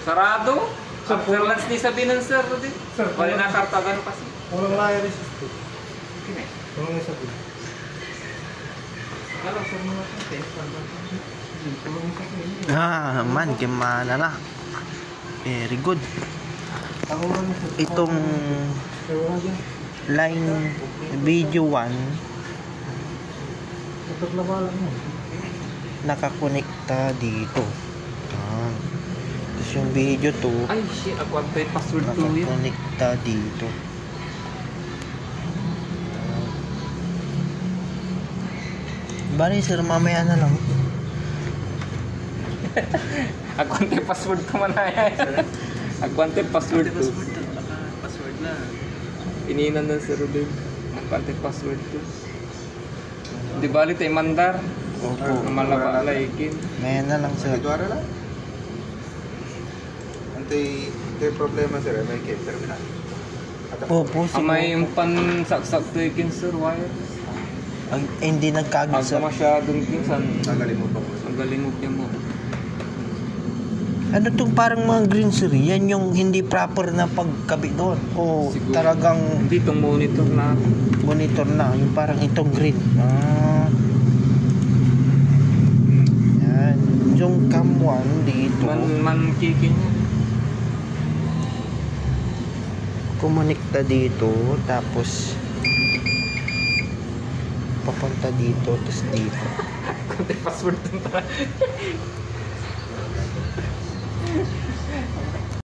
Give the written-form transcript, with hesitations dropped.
Sarado? Sir, Sir Lance di sabihin ng sir, di? Sir, Wala na kartagan kasi. Walang wire resistor. Okay. Walang isa po. Ano, sir mga Man, gimana na. Very good. Ako man. Itong line video 1 Nataglaba lang mo. nakakonekta dito. Tapos yung video 2 Ay, shit. Ako ang password to yun. nakakonekta dito. Bali sir, mamaya na lang. Ako ang password ko man na yan. Ako ang password to. Password na. Ininan ng sir din. Ako ang password to. Di bali tayo mandar. Opo. Malaba laikin. Maya na lang sir. Ito ara lang. Ito yung problema sir, may terminal. Opo, Amay yung pansaksak to ikin sir, wire. hindi nagkagit Agka sir. masyadong kinsan. Nagaling mo pa mo. Ang galing mo. Ano tong parang mga green sir? Yan yung hindi proper na pagkabit doon. O Siguro. talagang Hindi itong monitor na. monitor na. Yung parang itong green. Yan. Yung cam 1 dito. Man kikin niya. Kumonekta dito. Tapos papunta dito. Tapos dito. Konti password to.